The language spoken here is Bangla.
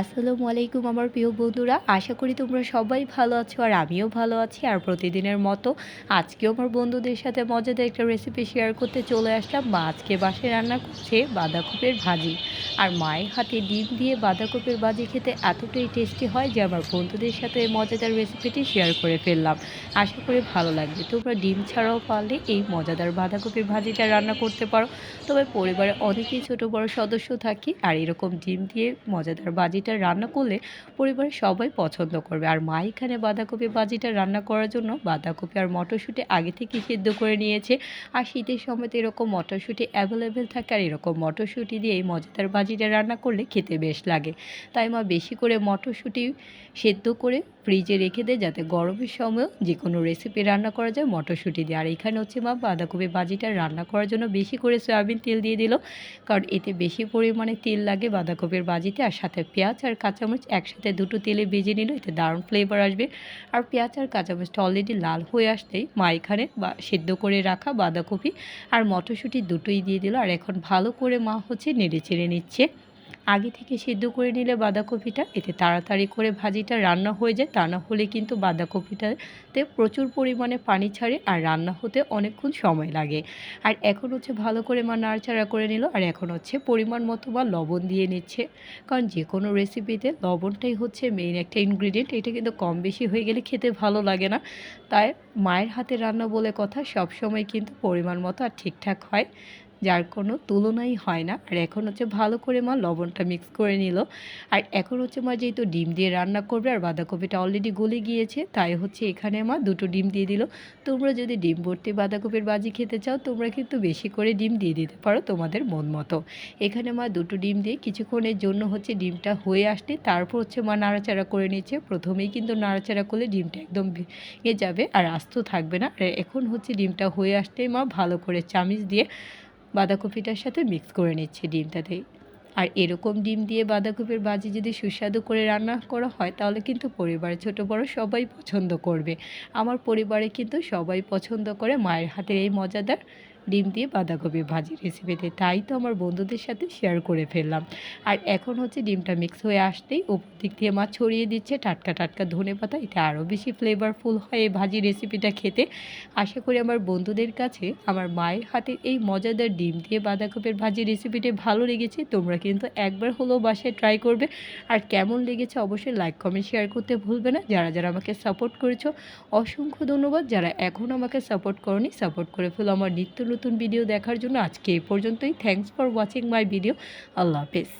আসসালামু আলাইকুম আমার প্রিয় বন্ধুরা, আশা করি তোমরা সবাই ভালো আছো আর আমিও ভালো আছি। আর প্রতিদিনের মতো আজকেও আমার বন্ধুদের সাথে মজাদার একটা রেসিপি শেয়ার করতে চলে আসলাম। মা আজকে বাসায় রান্না করছে বাঁধাকপির ভাজি। আর মায়ের হাতে ডিম দিয়ে বাঁধাকপির ভাজি খেতে এতটাই টেস্টি হয় যে আমার বন্ধুদের সাথে এই মজাদার রেসিপিটি শেয়ার করে ফেললাম। আশা করি ভালো লাগবে। তোমরা ডিম ছাড়াও পারলে এই মজাদার বাঁধাকপির ভাজিটা রান্না করতে পারো। তবে পরিবারে অনেকেই ছোট বড় সদস্য থাকি, আর এরকম ডিম দিয়ে মজাদার ভাজিটা রান্না করলে পরিবারের সবাই পছন্দ করবে। আর মা এখানে বাঁধাকপি ভাজিটা রান্না করার জন্য বাঁধাকপি আর মটরশুঁটি আগে থেকে সিদ্ধ করে নিয়েছে। আর শীতের সময় তো এরকম মটরশুঁটি অ্যাভেলেবেল থাকে, আর এরকম মটরশুঁটি দিয়ে এই মজাদার ভাজিটা রান্না করলে খেতে বেশ লাগে। তাই মা বেশি করে মটরশুঁটি সেদ্ধ করে ফ্রিজে রেখে দেয়, যাতে গরমের সময়ও যে কোনো রেসিপি রান্না করা যায় মটরশুঁটি দিয়ে। আর এখানে হচ্ছে মা বাঁধাকপি ভাজিটা রান্না করার জন্য বেশি করে সয়াবিন তেল দিয়ে দিল, কারণ এতে বেশি পরিমাণে তেল লাগে বাঁধাকপির ভাজিতে। আর সাথে পেঁয়াজ আর কাঁচামরিচ একসাথে দুটো তেলে ভেজে নিল, এতে দারুণ ফ্লেভার আসবে। আর পেঁয়াজ আর কাঁচামরিচটা অলরেডি লাল হয়ে আসতেই মা এখানে সেদ্ধ করে রাখা বাঁধাকপি আর মটরশুঁটি দুটোই দিয়ে দিল। আর এখন ভালো করে মা হচ্ছে নেড়ে চেড়ে নিচ্ছে। আগে থেকে সিদ্ধ করে নিলে বাঁধাকপিটা এতে তাড়াতাড়ি করে ভাজিটা রান্না হয়ে যায়, তা না হলে কিন্তু বাঁধাকপিটাতে প্রচুর পরিমাণে পানি ছাড়ে আর রান্না হতে অনেকক্ষণ সময় লাগে। আর এখন হচ্ছে ভালো করে মা নাড়াচাড়া করে নিল। আর এখন হচ্ছে পরিমাণ মতো বা লবণ দিয়ে নিচ্ছে, কারণ যে কোনো রেসিপিতে লবণটাই হচ্ছে মেইন একটা ইনগ্রিডিয়েন্ট। এটা কিন্তু কম বেশি হয়ে গেলে খেতে ভালো লাগে না। তাই মায়ের হাতে রান্না বলে কথা, সব সময় কিন্তু পরিমাণ মতো আর ঠিকঠাক হয়, যার কোনো তুলনাই হয় না। আর এখন হচ্ছে ভালো করে মা লবণটা মিক্স করে নিল। আর এখন হচ্ছে মা যেহেতু ডিম দিয়ে রান্না করবে আর বাঁধাকপিটা অলরেডি গলে গিয়েছে, তাই হচ্ছে এখানে মা দুটো ডিম দিয়ে দিল। তোমরা যদি ডিম ভর্তি বাঁধাকপির ভাজি খেতে চাও, তোমরা কিন্তু বেশি করে ডিম দিয়ে দিতে পারো তোমাদের মন মতো। এখানে মা দুটো ডিম দিয়ে কিছুক্ষণের জন্য হচ্ছে ডিমটা হয়ে আসলে তারপর হচ্ছে মা নাড়াচাড়া করে নিচ্ছে। প্রথমেই কিন্তু নাড়াচাড়া করলে ডিমটা একদম ভেঙে যাবে আর আস্ত থাকবে না। আর এখন হচ্ছে ডিমটা হয়ে আসতেই মা ভালো করে চামিচ দিয়ে বাঁধাকপিটার সাথে মিক্স করে নিচ্ছি ডিমটাতে। আর এরকম ডিম দিয়ে বাঁধাকপির ভাজি যদি সুস্বাদু করে রান্না করা হয়, তাহলে কিন্তু পরিবারের ছোট বড় সবাই পছন্দ করবে। আমার পরিবারে কিন্তু সবাই পছন্দ করে মায়ের হাতের এই মজাদার ডিম দিয়ে বাঁধাকপি ভাজি রেসিপিতে। তাই তো আমার বন্ধুদের সাথে শেয়ার করে ফেললাম। আর এখন হচ্ছে ডিমটা মিক্স হয়ে আসতেই উপর দিক দিয়ে মা ছড়িয়ে দিচ্ছে টাটকা টাটকা ধনেপাতা। এটা আরও বেশি ফ্লেভারফুল হয় এই ভাজি রেসিপিটা খেতে। আশা করি আমার বন্ধুদের কাছে আমার মায়ের হাতের এই মজাদার ডিম দিয়ে বাঁধাকপির ভাজি রেসিপিটি ভালো লেগেছে। তোমরা কিন্তু একবার হলেও বাসায় ট্রাই করবে। আর কেমন লেগেছে অবশ্যই লাইক কমেন্ট শেয়ার করতে ভুলবে না। যারা যারা আমাকে সাপোর্ট করেছো অসংখ্য ধন্যবাদ। যারা এখন আমাকে সাপোর্ট করনি, সাপোর্ট করে ফেলো আমার নিত্য নতুন ভিডিও দেখার জন্য। আজকে এই পর্যন্তই। Thanks for watching my video. আল্লাহ হাফেজ।